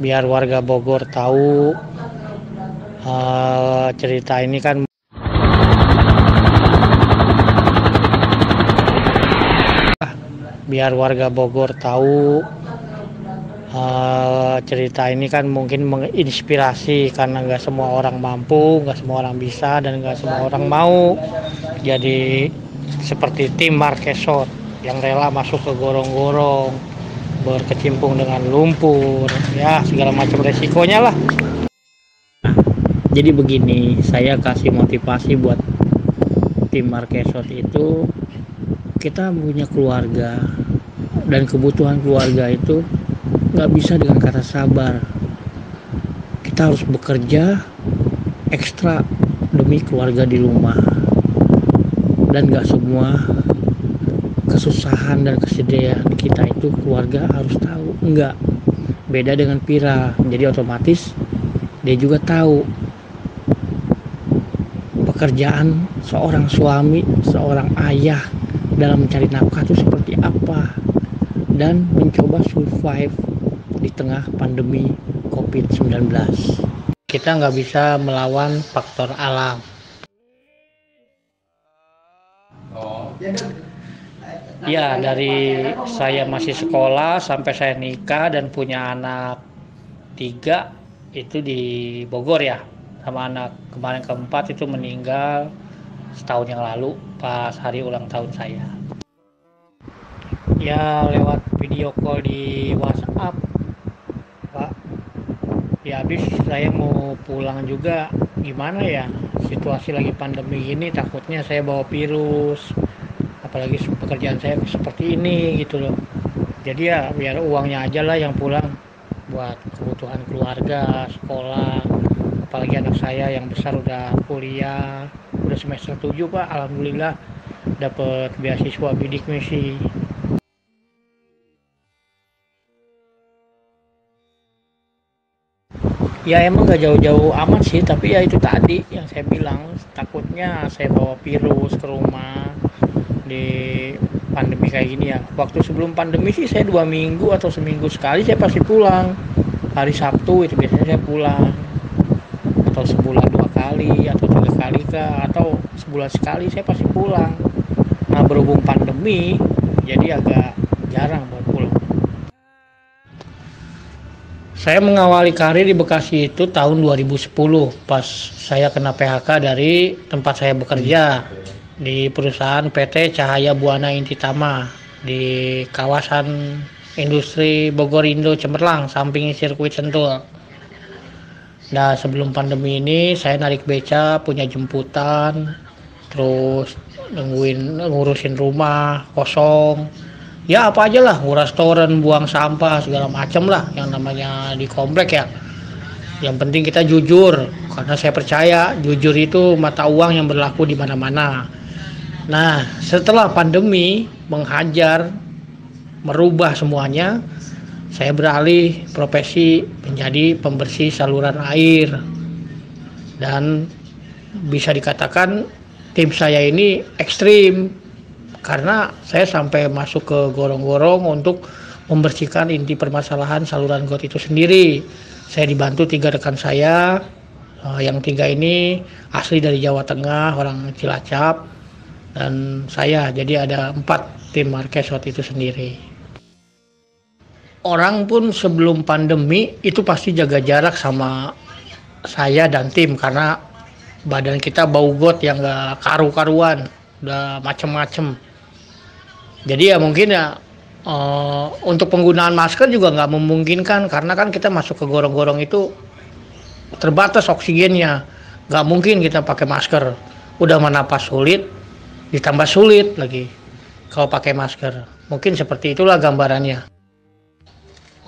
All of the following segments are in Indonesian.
biar warga Bogor tahu cerita ini kan, biar warga Bogor tahu cerita ini kan mungkin menginspirasi, karena nggak semua orang mampu, nggak semua orang bisa, dan nggak semua orang mau jadi seperti tim Marquesot yang rela masuk ke gorong-gorong, berkecimpung dengan lumpur, ya segala macam resikonya lah. Jadi begini, saya kasih motivasi buat tim Marquesot itu, kita punya keluarga, dan kebutuhan keluarga itu nggak bisa dengan kata sabar. Kita harus bekerja ekstra demi keluarga di rumah, dan nggak semua kesusahan dan kesedihan kita itu keluarga harus tahu. Enggak, beda dengan Pira, jadi otomatis dia juga tahu pekerjaan seorang suami, seorang ayah dalam mencari nafkah itu seperti apa, dan mencoba survive di tengah pandemi COVID-19. Kita nggak bisa melawan faktor alam. Ya, dari saya masih sekolah sampai saya nikah dan punya anak 3 itu di Bogor ya, sama anak kemarin keempat itu meninggal setahun yang lalu pas hari ulang tahun saya. Ya lewat video call di WhatsApp, Pak. Ya habis saya mau pulang juga, gimana ya, situasi lagi pandemi gini, takutnya saya bawa virus, apalagi pekerjaan saya seperti ini gitu loh. Jadi ya biar uangnya aja lah yang pulang buat kebutuhan keluarga, sekolah, apalagi anak saya yang besar udah kuliah, udah semester 7 Pak, alhamdulillah dapat beasiswa bidik misi. Ya emang nggak jauh-jauh amat sih, tapi ya itu tadi yang saya bilang, takutnya saya bawa virus ke rumah di pandemi kayak gini ya. Waktu sebelum pandemi sih saya 2 minggu atau seminggu sekali saya pasti pulang. Hari Sabtu itu biasanya saya pulang, atau sebulan 2 kali atau 3 kali kah, atau sebulan sekali saya pasti pulang. Nah berhubung pandemi jadi agak jarang buat pulang. Saya mengawali karir di Bekasi itu tahun 2010 pas saya kena PHK dari tempat saya bekerja di perusahaan PT Cahaya Buana Intitama di kawasan industri Bogorindo Cemerlang, samping sirkuit Sentul. Nah sebelum pandemi ini saya narik beca, punya jemputan, terus ngurusin rumah kosong, ya apa aja lah, nguras toren, buang sampah segala macam lah yang namanya di komplek ya. Yang penting kita jujur, karena saya percaya jujur itu mata uang yang berlaku di mana-mana. Nah setelah pandemi menghajar, merubah semuanya, saya beralih profesi menjadi pembersih saluran air. Dan bisa dikatakan tim saya ini ekstrim, karena saya sampai masuk ke gorong-gorong untuk membersihkan inti permasalahan saluran got itu sendiri. Saya dibantu 3 rekan saya, yang 3 ini asli dari Jawa Tengah, orang Cilacap, dan saya, jadi ada 4 tim Marquesot itu sendiri. Orang pun sebelum pandemi itu pasti jaga jarak sama saya dan tim, karena badan kita bau got yang gak karu-karuan, udah macem-macem. Jadi ya mungkin ya untuk penggunaan masker juga nggak memungkinkan, karena kan kita masuk ke gorong-gorong itu terbatas oksigennya, nggak mungkin kita pakai masker. Udah menapas sulit, ditambah sulit lagi kalau pakai masker. Mungkin seperti itulah gambarannya.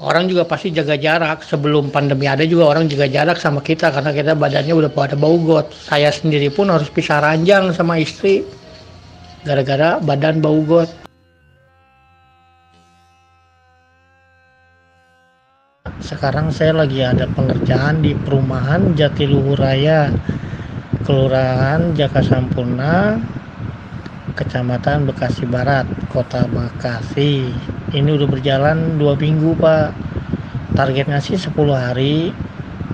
Orang juga pasti jaga jarak. Sebelum pandemi ada juga orang jaga jarak sama kita, karena kita badannya udah pada bau got. Saya sendiri pun harus pisah ranjang sama istri gara-gara badan bau got. Sekarang saya lagi ada pengerjaan di perumahan Jatiluhur Raya, Kelurahan Jaka Sampurna, Kecamatan Bekasi Barat, Kota Bekasi. Ini udah berjalan 2 minggu Pak. Targetnya sih 10 hari,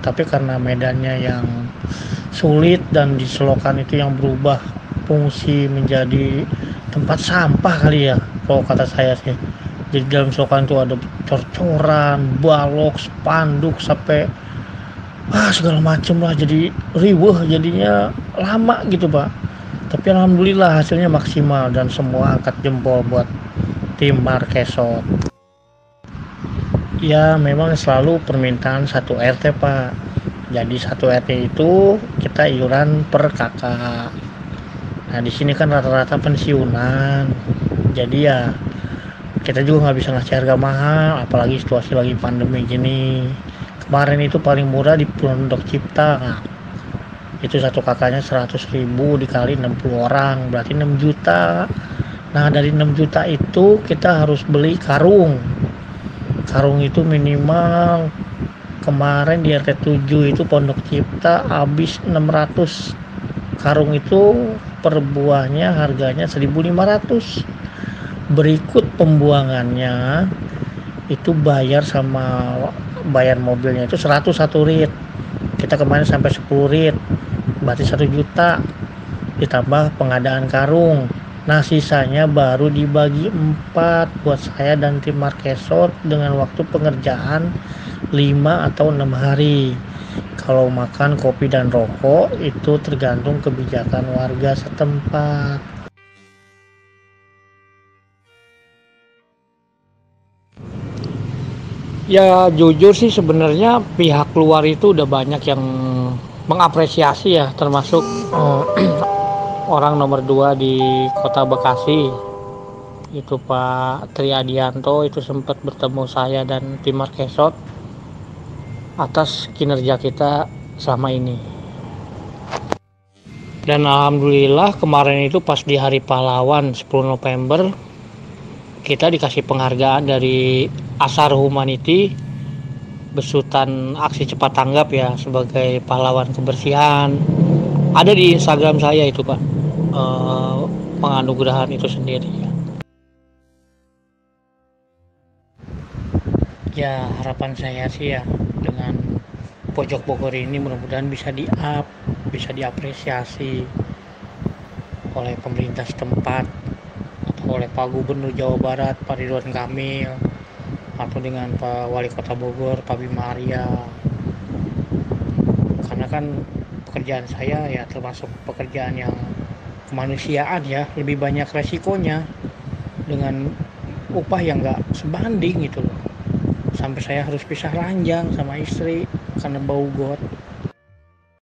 tapi karena medannya yang sulit dan di selokan itu yang berubah fungsi menjadi tempat sampah kali ya, kalau kata saya sih. Jadi dalam selokan itu ada cor-coran, balok, spanduk, sampai segala macem lah, jadi riweuh, jadinya lama gitu Pak. Tapi alhamdulillah hasilnya maksimal dan semua angkat jempol buat tim Marquesot. Ya memang selalu permintaan satu RT Pak. Jadi satu RT itu kita iuran per kakak. Nah di sini kan rata-rata pensiunan. Jadi ya kita juga nggak bisa ngasih harga mahal, apalagi situasi lagi pandemi gini. Kemarin itu paling murah di Pondok Cipta. Nah, itu satu kakaknya 100.000 dikali 60 orang berarti 6 juta. Nah dari 6 juta itu kita harus beli karung. Karung itu minimal kemarin di RT 7 itu Pondok Cipta habis 600. Karung itu per buahnya harganya 1.500. Berikut pembuangannya itu bayar mobilnya itu 101 rit. Kita kemarin sampai 10 rit, berarti 1 juta ditambah pengadaan karung. Nah sisanya baru dibagi 4 buat saya dan tim Marquesot dengan waktu pengerjaan 5 atau 6 hari. Kalau makan, kopi dan rokok itu tergantung kebijakan warga setempat. Ya jujur sih sebenarnya pihak luar itu udah banyak yang mengapresiasi ya, termasuk orang nomor 2 di Kota Bekasi itu Pak Triadianto itu sempat bertemu saya dan tim Marquesot atas kinerja kita selama ini. Dan alhamdulillah kemarin itu pas di Hari Pahlawan 10 November kita dikasih penghargaan dari Asar Humanity besutan aksi cepat tanggap ya sebagai pahlawan kebersihan. Ada di Instagram saya itu Pak, penganugerahan itu sendiri ya. Ya harapan saya sih ya dengan Pojok Bogor ini mudah-mudahan bisa diapresiasi oleh pemerintah setempat atau oleh Pak Gubernur Jawa Barat Pak Ridwan Kamil atau dengan Pak Wali Kota Bogor Pak Bima Arya. Karena kan pekerjaan saya ya termasuk pekerjaan yang kemanusiaan ya, lebih banyak resikonya dengan upah yang nggak sebanding gitu loh. Sampai saya harus pisah ranjang sama istri karena bau got.